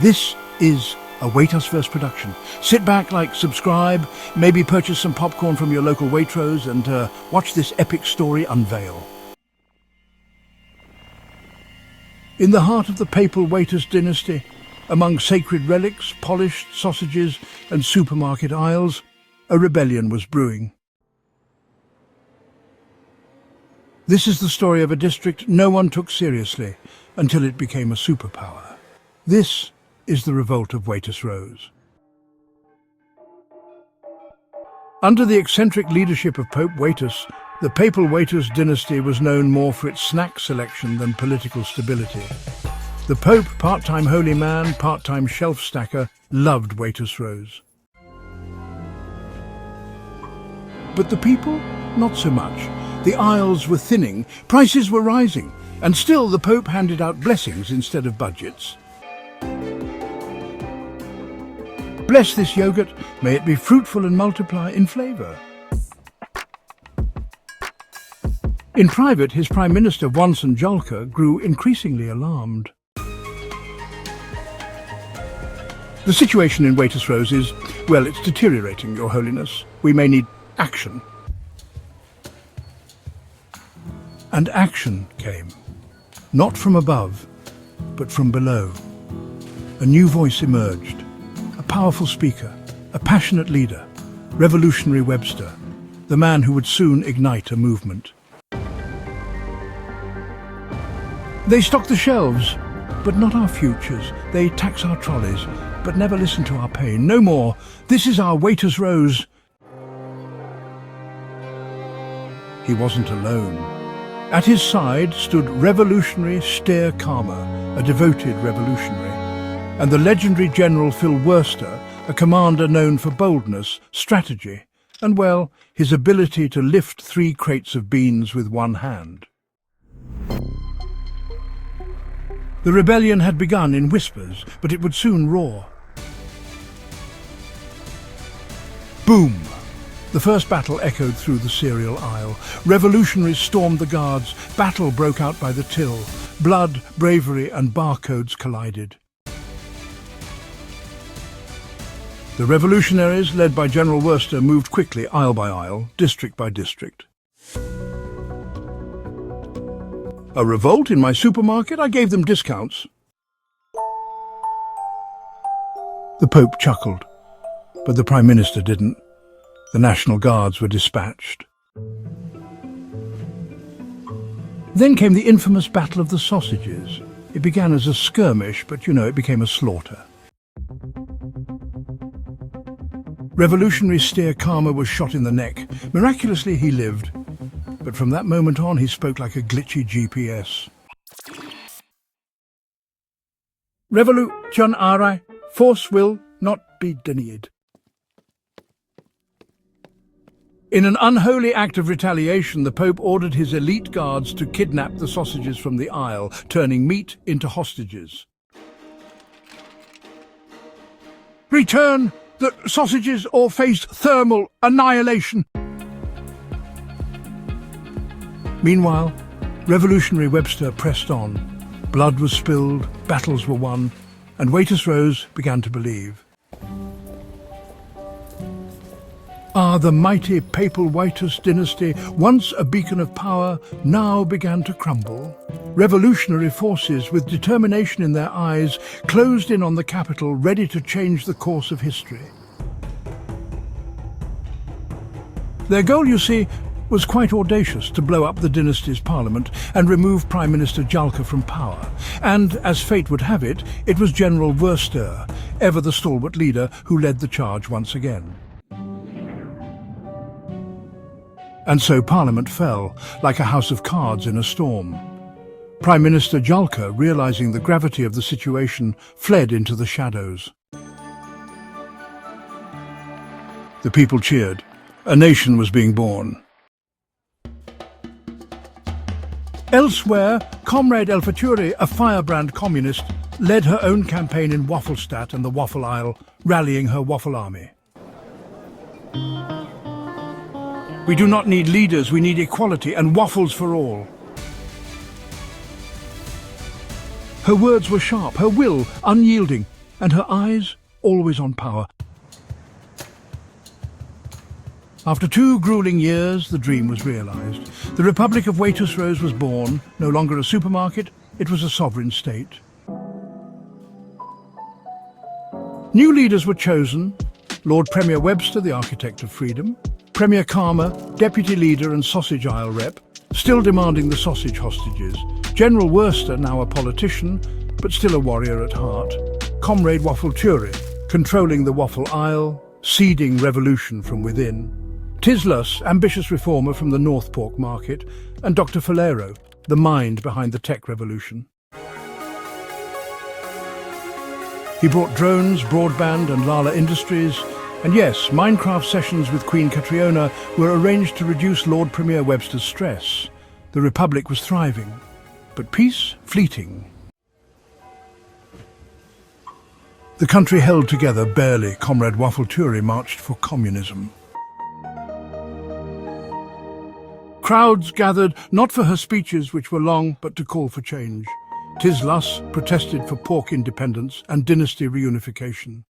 This is a Waitusrose production. Sit back, like, subscribe, maybe purchase some popcorn from your local Waitrose and watch this epic story unveil. In the heart of the papal Waitus dynasty, among sacred relics, polished sausages and supermarket aisles, a rebellion was brewing. This is the story of a district no one took seriously until it became a superpower. This is the Revolt of Waitusrose. Under the eccentric leadership of Pope Waitus, the papal Waitus dynasty was known more for its snack selection than political stability. The Pope, part-time holy man, part-time shelf stacker, loved Waitusrose. But the people, not so much. The aisles were thinning, prices were rising, and still the Pope handed out blessings instead of budgets. Bless this yogurt, may it be fruitful and multiply in flavour. In private, his Prime Minister Wonson Jolka grew increasingly alarmed. The situation in Waitusrose is, well, it's deteriorating, Your Holiness. We may need action. And action came, not from above, but from below. A new voice emerged, a powerful speaker, a passionate leader, Revolutionary Webster, the man who would soon ignite a movement. They stock the shelves, but not our futures. They tax our trolleys, but never listen to our pain. No more. This is our Waitusrose. He wasn't alone. At his side stood Revolutionary Steer Karma, a devoted revolutionary, and the legendary General Phil Worcester, a commander known for boldness, strategy, and, well, his ability to lift 3 crates of beans with one hand. The rebellion had begun in whispers, but it would soon roar. Boom! The first battle echoed through the cereal aisle. Revolutionaries stormed the guards. Battle broke out by the till. Blood, bravery, and barcodes collided. The revolutionaries, led by General Worcester, moved quickly, aisle by aisle, district by district. A revolt in my supermarket? I gave them discounts. The Pope chuckled, but the Prime Minister didn't. The National Guards were dispatched. Then came the infamous Battle of the Sausages. It began as a skirmish, but it became a slaughter. Revolutionary Steer Karma was shot in the neck. Miraculously, he lived. But from that moment on, he spoke like a glitchy GPS. Revolution arai, force will not be denied. In an unholy act of retaliation, the Pope ordered his elite guards to kidnap the sausages from the aisle, turning meat into hostages. Return the sausages or face thermal annihilation. Meanwhile, Revolutionary Webster pressed on. Blood was spilled, battles were won, and Waitusrose began to believe. The mighty papal Waitus dynasty, once a beacon of power, now began to crumble. Revolutionary forces, with determination in their eyes, closed in on the capital, ready to change the course of history. Their goal, you see, was quite audacious: to blow up the dynasty's parliament and remove Prime Minister Jolka from power. And, as fate would have it, it was General Worcester, ever the stalwart leader, who led the charge once again. And so Parliament fell, like a house of cards in a storm. Prime Minister Jolka, realizing the gravity of the situation, fled into the shadows. The people cheered. A nation was being born. Elsewhere, Comrade El Faturi, a firebrand communist, led her own campaign in Waffelstadt and the waffle aisle, rallying her waffle army. We do not need leaders, we need equality and waffles for all. Her words were sharp, her will unyielding. and her eyes always on power. After 2 grueling years, the dream was realized. The Republic of Waitusrose was born, no longer a supermarket, it was a sovereign state. New leaders were chosen: Lord Premier Webster, the architect of freedom; Premier Karma, deputy leader and sausage aisle rep, still demanding the sausage hostages; General Worcester, now a politician, but still a warrior at heart; Comrade Waffle-Tury, controlling the waffle aisle, seeding revolution from within; Tislus, ambitious reformer from the North Pork market; and Dr. Falero, the mind behind the tech revolution. He brought drones, broadband and Lala Industries, and yes, Minecraft sessions with Queen Catriona were arranged to reduce Lord Premier Webster's stress. The Republic was thriving, but peace fleeting. The country held together barely. Comrade Waffle-Tury marched for communism. Crowds gathered, not for her speeches, which were long, but to call for change. Tislus protested for pork independence and dynasty reunification.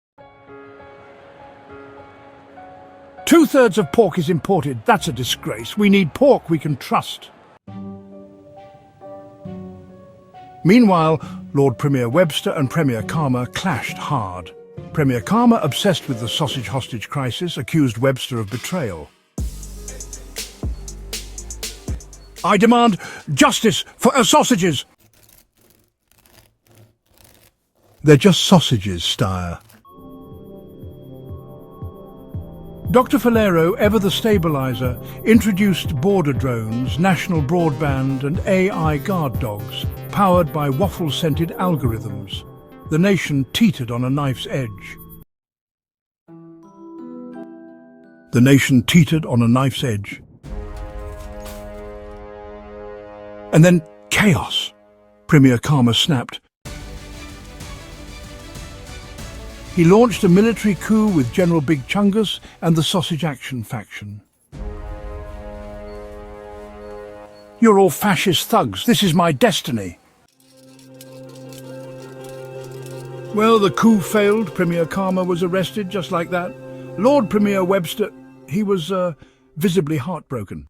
2/3 of pork is imported. That's a disgrace. We need pork we can trust. Meanwhile, Lord Premier Webster and Premier Karma clashed hard. Premier Karma, obsessed with the sausage hostage crisis, accused Webster of betrayal. "I demand justice for our sausages." "They're just sausages, Steyr." Dr. Falero, ever the stabilizer, introduced border drones, national broadband and AI guard dogs, powered by waffle-scented algorithms. The nation teetered on a knife's edge. The nation teetered on a knife's edge. And then chaos. Premier Karma snapped. He launched a military coup with General Big Chungus and the Sausage Action faction. "You're all fascist thugs. This is my destiny." Well, the coup failed. Premier Karma was arrested just like that. Lord Premier Webster, he was visibly heartbroken.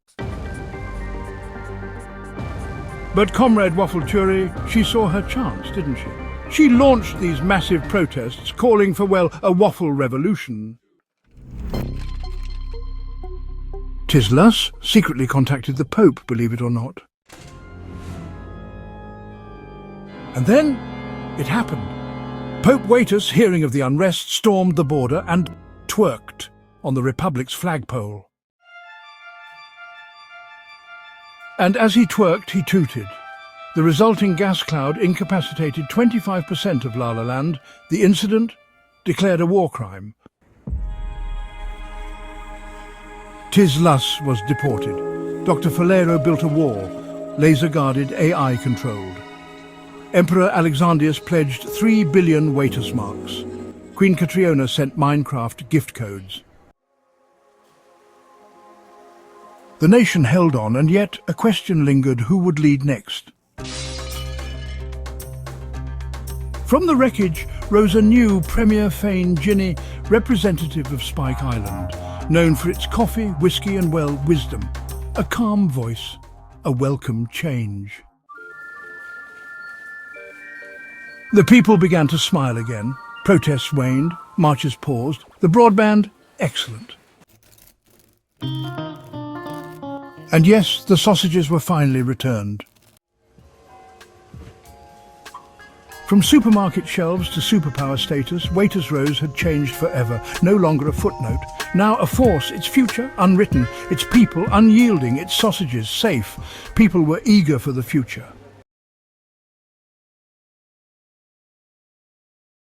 But Comrade Waffle-Tury, she saw her chance, didn't she? She launched these massive protests, calling for, well, a waffle revolution. Tislus secretly contacted the Pope, believe it or not. And then it happened. Pope Waitus, hearing of the unrest, stormed the border and twerked on the Republic's flagpole. And as he twerked, he tooted. The resulting gas cloud incapacitated 25% of Lala land. The incident declared a war crime. Tislus was deported. Dr. Falero built a wall, laser-guarded, AI-controlled. Emperor Alexandrius pledged 3 billion Waitus marks. Queen Catriona sent Minecraft gift codes. The nation held on, and yet a question lingered: who would lead next? From the wreckage rose a new Premier Fane Ginny, representative of Spike Island, known for its coffee, whiskey and, well, wisdom. A calm voice, a welcome change. The people began to smile again. Protests waned, marches paused. The broadband, excellent. And yes, the sausages were finally returned. From supermarket shelves to superpower status, Waitusrose had changed forever. No longer a footnote, now a force, its future unwritten, its people unyielding, its sausages safe. People were eager for the future.